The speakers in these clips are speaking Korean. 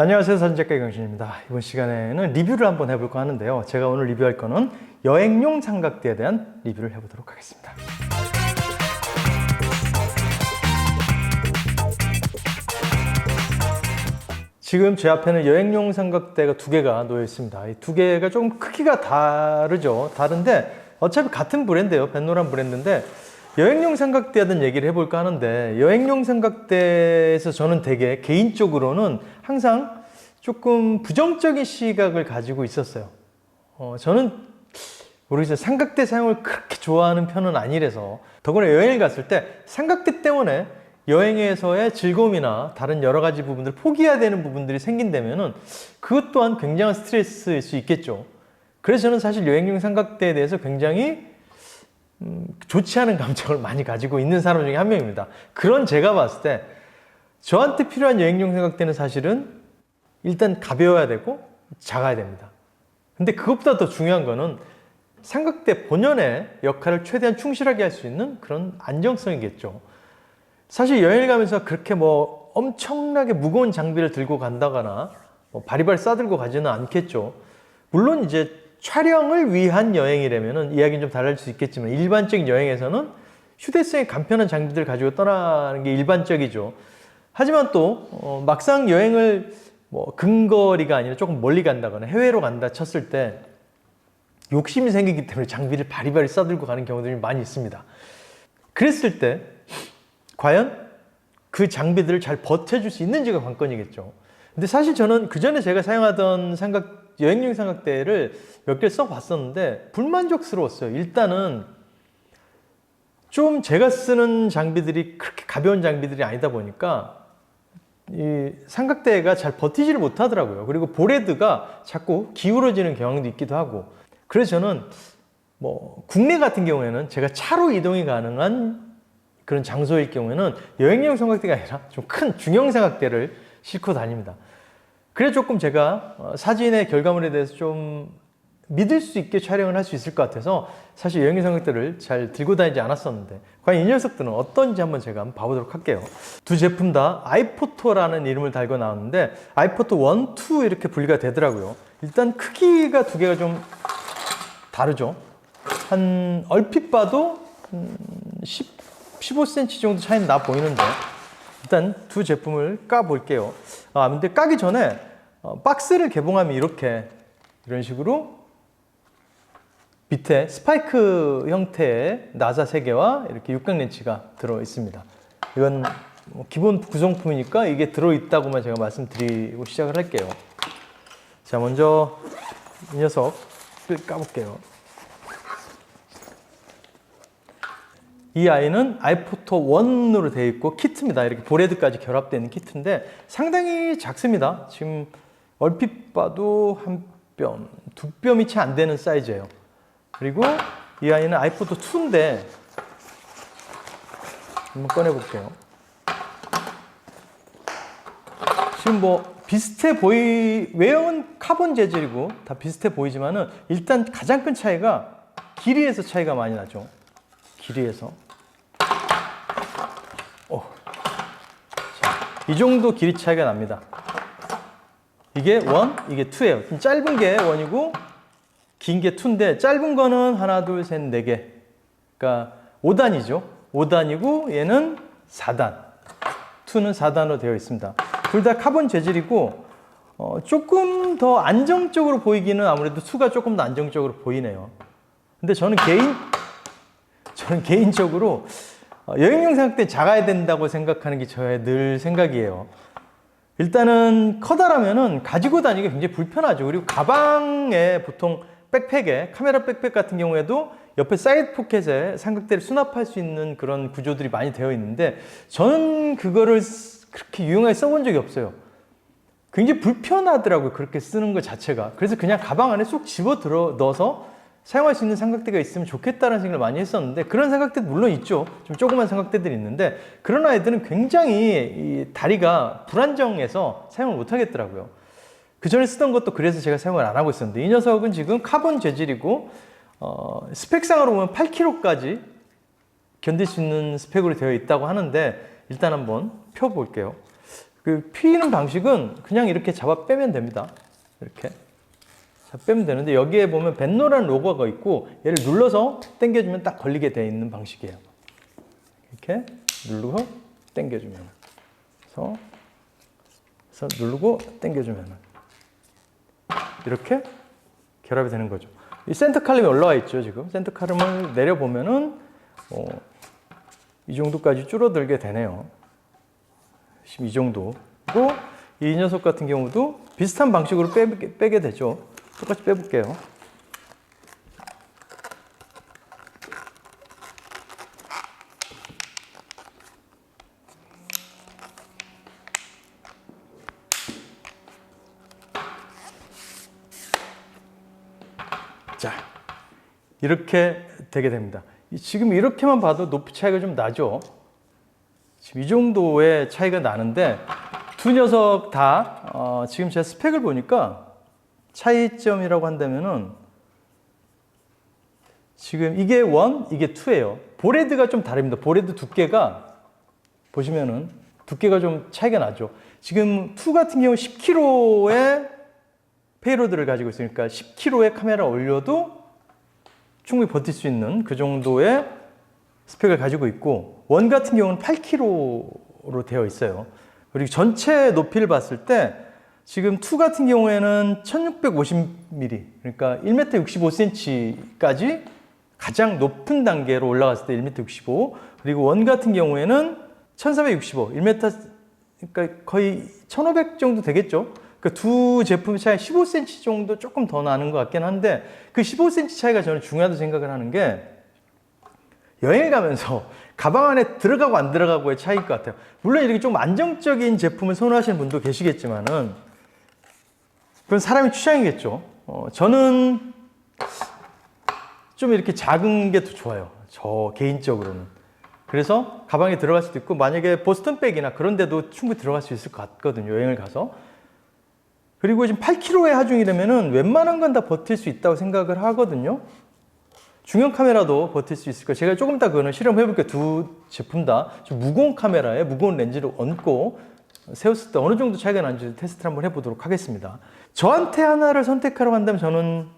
안녕하세요, 사진작가 이경신입니다. 이번 시간에는 리뷰를 한번 해볼까 하는데요. 제가 오늘 리뷰할 거는 여행용 삼각대에 대한 리뷰를 해보도록 하겠습니다. 지금 제 앞에는 여행용 삼각대가 두 개가 놓여 있습니다. 이 두 개가 좀 크기가 다르죠. 다른데 어차피 같은 브랜드예요. 벤노란 브랜드인데 여행용 삼각대에 대한 얘기를 해볼까 하는데, 여행용 삼각대에서 저는 되게 개인적으로는 항상 조금 부정적인 시각을 가지고 있었어요. 저는 모르겠어요. 삼각대 사용을 그렇게 좋아하는 편은 아니라서. 더구나 여행을 갔을 때 삼각대 때문에 여행에서의 즐거움이나 다른 여러 가지 부분들을 포기해야 되는 부분들이 생긴다면은 그것 또한 굉장한 스트레스일 수 있겠죠. 그래서 저는 사실 여행용 삼각대에 대해서 굉장히 좋지 않은 감정을 많이 가지고 있는 사람 중에 한 명입니다. 그런 제가 봤을 때 저한테 필요한 여행용 삼각대는 사실은 일단 가벼워야 되고 작아야 됩니다. 근데 그것보다 더 중요한 거는 삼각대 본연의 역할을 최대한 충실하게 할 수 있는 그런 안정성이겠죠. 사실 여행을 가면서 그렇게 엄청나게 무거운 장비를 들고 간다거나 바리바리 싸들고 가지는 않겠죠. 물론 이제 촬영을 위한 여행이라면 이야기는 좀 달라질 수 있겠지만, 일반적인 여행에서는 휴대성이 간편한 장비들을 가지고 떠나는 게 일반적이죠. 하지만 또 막상 여행을 근거리가 아니라 조금 멀리 간다거나 해외로 간다 쳤을 때 욕심이 생기기 때문에 장비를 바리바리 싸들고 가는 경우들이 많이 있습니다. 그랬을 때 과연 그 장비들을 잘 버텨줄 수 있는지가 관건이겠죠. 근데 사실 저는 그 전에 제가 사용하던 여행용 삼각대를 몇 개 써봤었는데 불만족스러웠어요. 일단은 좀 제가 쓰는 장비들이 그렇게 가벼운 장비들이 아니다 보니까 이 삼각대가 잘 버티지를 못하더라고요. 그리고 볼헤드가 자꾸 기울어지는 경향도 있기도 하고. 그래서 저는 국내 같은 경우에는 제가 차로 이동이 가능한 그런 장소일 경우에는 여행용 삼각대가 아니라 좀 큰 중형 삼각대를 싣고 다닙니다. 그래서 조금 제가 사진의 결과물에 대해서 좀 믿을 수 있게 촬영을 할 수 있을 것 같아서 사실 여행용 삼각대를 잘 들고 다니지 않았었는데, 과연 이 녀석들은 어떤지 한번 제가 한번 봐보도록 할게요. 두 제품 다 아이포토라는 이름을 달고 나왔는데 아이포토 1, 2 이렇게 분리가 되더라고요. 일단 크기가 두 개가 좀 다르죠. 한 얼핏 봐도 15cm 정도 차이는 나 보이는데, 일단 두 제품을 까 볼게요. 근데 까기 전에 박스를 개봉하면 이런 식으로 밑에 스파이크 형태의 나사 3개와 이렇게 육각 렌치가 들어 있습니다. 이건 기본 구성품이니까 이게 들어 있다고만 제가 말씀드리고 시작을 할게요. 자, 먼저 이 녀석을 까볼게요. 이 아이는 아이포토 1으로 되어 있고 키트입니다. 이렇게 볼헤드까지 결합되어 있는 키트인데 상당히 작습니다. 지금 얼핏 봐도 한 뼘, 두 뼘이 채 안 되는 사이즈예요. 그리고 이 아이는 아이포토 2인데 한번 꺼내 볼게요. 지금 비슷해 외형은 카본 재질이고 다 비슷해 보이지만은 일단 가장 큰 차이가 길이에서 차이가 많이 나죠. 길이에서. 이 정도 길이 차이가 납니다. 이게 1, 이게 2예요. 좀 짧은 게 1이고 긴 게 2인데, 짧은 거는 하나, 둘, 셋, 4개. 그러니까 5단이죠. 5단이고 얘는 4단. 2는 4단으로 되어 있습니다. 둘 다 카본 재질이고 조금 더 안정적으로 보이기는 아무래도 2가 조금 더 안정적으로 보이네요. 근데 저는 개인적으로 여행용 삼각대 작아야 된다고 생각하는 게 저의 늘 생각이에요. 일단은 커다라면은 가지고 다니기 굉장히 불편하죠. 그리고 가방에 보통 백팩에, 카메라 백팩 같은 경우에도 옆에 사이드 포켓에 삼각대를 수납할 수 있는 그런 구조들이 많이 되어 있는데 저는 그거를 그렇게 유용하게 써본 적이 없어요. 굉장히 불편하더라고요. 그렇게 쓰는 것 자체가. 그래서 그냥 가방 안에 쏙 넣어서 사용할 수 있는 삼각대가 있으면 좋겠다는 생각을 많이 했었는데, 그런 삼각대도 물론 있죠. 좀 조그만 삼각대들이 있는데 그런 아이들은 굉장히 이 다리가 불안정해서 사용을 못 하겠더라고요. 그 전에 쓰던 것도 그래서 제가 사용을 안 하고 있었는데, 이 녀석은 지금 카본 재질이고 스펙상으로 보면 8kg까지 견딜 수 있는 스펙으로 되어 있다고 하는데 일단 한번 펴볼게요. 그 피는 방식은 그냥 이렇게 잡아 빼면 됩니다. 이렇게 잡아 빼면 되는데 여기에 보면 벤노라는 로고가 있고 얘를 눌러서 당겨주면 딱 걸리게 되어 있는 방식이에요. 이렇게 누르고 당겨주면 그래서 누르고 당겨주면 이렇게 결합이 되는 거죠. 이 센터 칼럼이 올라와 있죠. 지금 센터 칼럼을 내려보면은 이 정도까지 줄어들게 되네요. 지금 이 정도. 그리고 이 녀석 같은 경우도 비슷한 방식으로 빼게 되죠. 똑같이 빼볼게요. 자, 이렇게 되게 됩니다. 지금 이렇게만 봐도 높이 차이가 좀 나죠. 지금 이 정도의 차이가 나는데 두 녀석 다 지금 제가 스펙을 보니까 차이점이라고 한다면은 지금 이게 1, 이게 2예요. 보레드가 좀 다릅니다. 보레드 두께가 보시면은 두께가 좀 차이가 나죠. 지금 2 같은 경우 10kg의 페이로드를 가지고 있으니까 10kg의 카메라 올려도 충분히 버틸 수 있는 그 정도의 스펙을 가지고 있고 원 같은 경우는 8kg로 되어 있어요. 그리고 전체 높이를 봤을 때 지금 2 같은 경우에는 1650mm 그러니까 1m 65cm까지 가장 높은 단계로 올라갔을 때 1m 65 그리고 원 같은 경우에는 1365 1m 그러니까 거의 1500 정도 되겠죠. 그 두 제품 차이 15cm 정도 조금 더 나는 것 같긴 한데 그 15cm 차이가 저는 중요하다고 생각을 하는 게 여행을 가면서 가방 안에 들어가고 안 들어가고의 차이일 것 같아요. 물론 이렇게 좀 안정적인 제품을 선호하시는 분도 계시겠지만은 그건 사람의 취향이겠죠. 저는 좀 이렇게 작은 게 더 좋아요. 저 개인적으로는. 그래서 가방에 들어갈 수도 있고 만약에 보스턴백이나 그런 데도 충분히 들어갈 수 있을 것 같거든요. 여행을 가서. 그리고 지금 8kg의 하중이라면은 웬만한 건 다 버틸 수 있다고 생각을 하거든요. 중형 카메라도 버틸 수 있을 거예요. 제가 조금 이따 그거는 실험해 볼게요. 두 제품 다 좀 무거운 카메라에 무거운 렌즈를 얹고 세웠을 때 어느 정도 차이가 나는지 테스트를 한번 해보도록 하겠습니다. 저한테 하나를 선택하라고 한다면 저는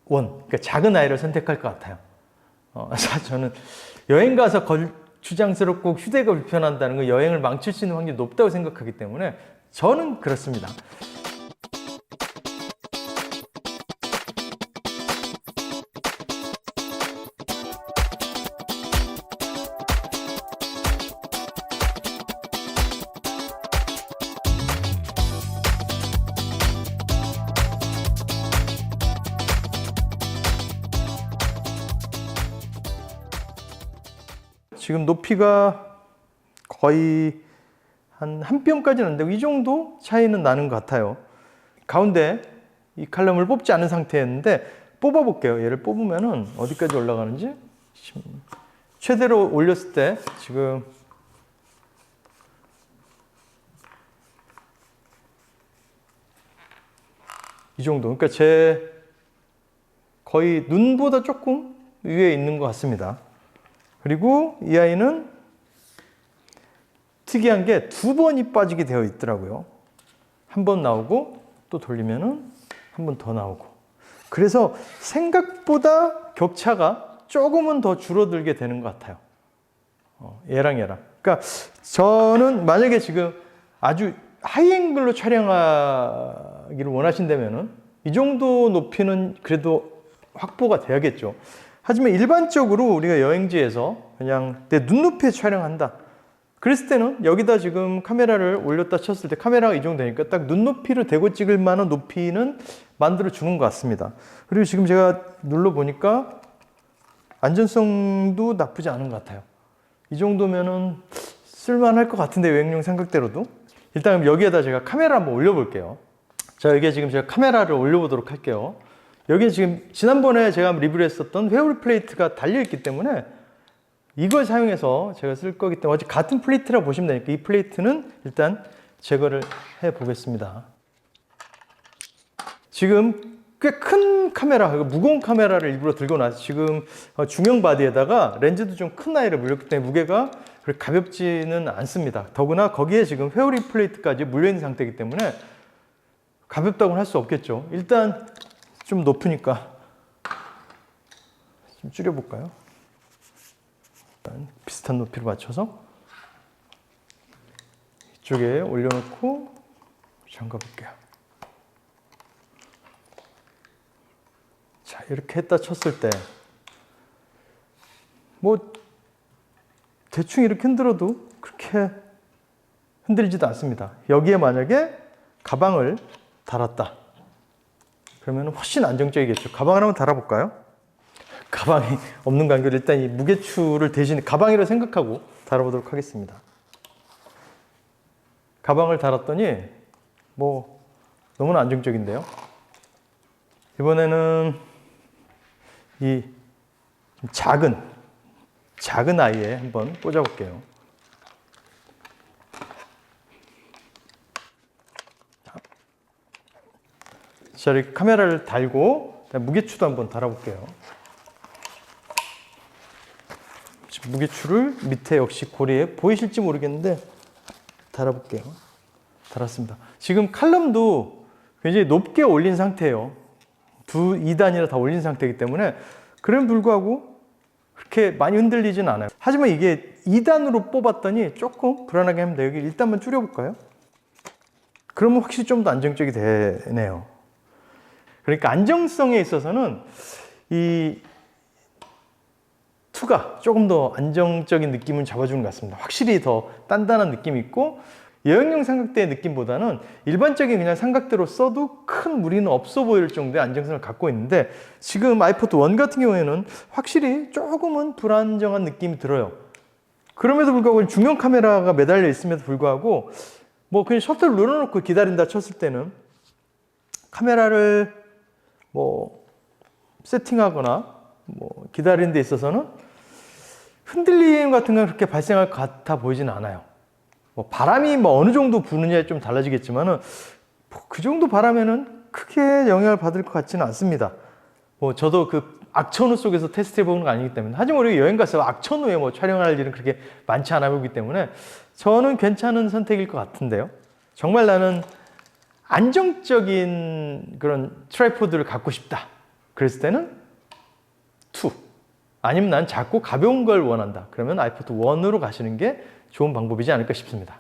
그러니까 작은 아이를 선택할 것 같아요. 저는 여행 가서 주장스럽고 휴대가 불편한다는 거 여행을 망칠 수 있는 확률이 높다고 생각하기 때문에 저는 그렇습니다. 지금 높이가 거의 한 뼘까지는 안 되고 이 정도 차이는 나는 것 같아요. 가운데 이 칼럼을 뽑지 않은 상태였는데 뽑아 볼게요. 얘를 뽑으면은 어디까지 올라가는지 최대로 올렸을 때 지금 이 정도. 그러니까 제 거의 눈보다 조금 위에 있는 것 같습니다. 그리고 이 아이는 특이한 게 2번이 빠지게 되어 있더라고요. 한 번 나오고 또 돌리면은 한 번 더 나오고. 그래서 생각보다 격차가 조금은 더 줄어들게 되는 것 같아요. 얘랑. 그러니까 저는 만약에 지금 아주 하이앵글로 촬영하기를 원하신다면은 이 정도 높이는 그래도 확보가 돼야겠죠. 하지만 일반적으로 우리가 여행지에서 그냥 내 눈높이에 촬영한다. 그랬을 때는 여기다 지금 카메라를 올렸다 쳤을 때 카메라가 이 정도 되니까 딱 눈높이로 대고 찍을 만한 높이는 만들어 주는 것 같습니다. 그리고 지금 제가 눌러보니까 안전성도 나쁘지 않은 것 같아요. 이 정도면은 쓸만할 것 같은데 여행용 삼각대로도. 일단 여기에다 제가 카메라 한번 올려볼게요. 자, 여기에 지금 제가 카메라를 올려보도록 할게요. 여기에 지금 지난번에 제가 리뷰를 했었던 회오리 플레이트가 달려있기 때문에 이걸 사용해서 제가 쓸 거기 때문에 어차피 같은 플레이트라고 보시면 되니까 이 플레이트는 일단 제거를 해 보겠습니다. 지금 꽤 큰 카메라, 무거운 카메라를 일부러 들고 나서 지금 중형 바디에다가 렌즈도 좀 큰 아이를 물렸기 때문에 무게가 그리고 가볍지는 않습니다. 더구나 거기에 지금 회오리 플레이트까지 물려있는 상태이기 때문에 가볍다고는 할 수 없겠죠. 일단 좀 높으니까 좀 줄여볼까요? 일단 비슷한 높이로 맞춰서 이쪽에 올려놓고 잠가볼게요. 자, 이렇게 했다 쳤을 때 뭐 대충 이렇게 흔들어도 그렇게 흔들리지도 않습니다. 여기에 만약에 가방을 달았다. 그러면 훨씬 안정적이겠죠. 가방을 한번 달아볼까요? 가방이 없는 관계로 일단 이 무게추를 대신 가방이라고 생각하고 달아보도록 하겠습니다. 가방을 달았더니 뭐 너무나 안정적인데요. 이번에는 이 작은 아이에 한번 꽂아볼게요. 자, 이렇게 카메라를 달고 무게추도 한번 달아볼게요. 무게추를 밑에 역시 고리에 보이실지 모르겠는데 달아볼게요. 달았습니다. 지금 칼럼도 굉장히 높게 올린 상태예요. 2단이나 다 올린 상태이기 때문에 그럼에도 불구하고 그렇게 많이 흔들리진 않아요. 하지만 이게 2단으로 뽑았더니 조금 불안하게 합니다. 여기 일단만 줄여볼까요? 그러면 확실히 좀 더 안정적이 되네요. 그러니까 안정성에 있어서는 이 2가 조금 더 안정적인 느낌을 잡아주는 것 같습니다. 확실히 더 단단한 느낌이 있고 여행용 삼각대의 느낌보다는 일반적인 그냥 삼각대로 써도 큰 무리는 없어 보일 정도의 안정성을 갖고 있는데 지금 아이포드 1 같은 경우에는 확실히 조금은 불안정한 느낌이 들어요. 그럼에도 불구하고 중형 카메라가 매달려 있음에도 불구하고 뭐 그냥 셔터를 눌러놓고 기다린다 쳤을 때는 카메라를 뭐 세팅하거나 뭐 기다리는 데 있어서는 흔들림 같은 건 그렇게 발생할 것 같아 보이진 않아요. 뭐 바람이 뭐 어느 정도 부느냐에 좀 달라지겠지만은 뭐그 정도 바람에는 크게 영향을 받을 것 같지는 않습니다. 뭐 저도 그 악천후 속에서 테스트 해보는 거 아니기 때문에 하지만 우리가 여행 가서 악천후에 뭐 촬영할 일은 그렇게 많지 않아 보이기 때문에 저는 괜찮은 선택일 것 같은데요. 정말 나는 안정적인 그런 트라이포드를 갖고 싶다. 그랬을 때는 2. 아니면 난 작고 가벼운 걸 원한다. 그러면 아이포드 1으로 가시는 게 좋은 방법이지 않을까 싶습니다.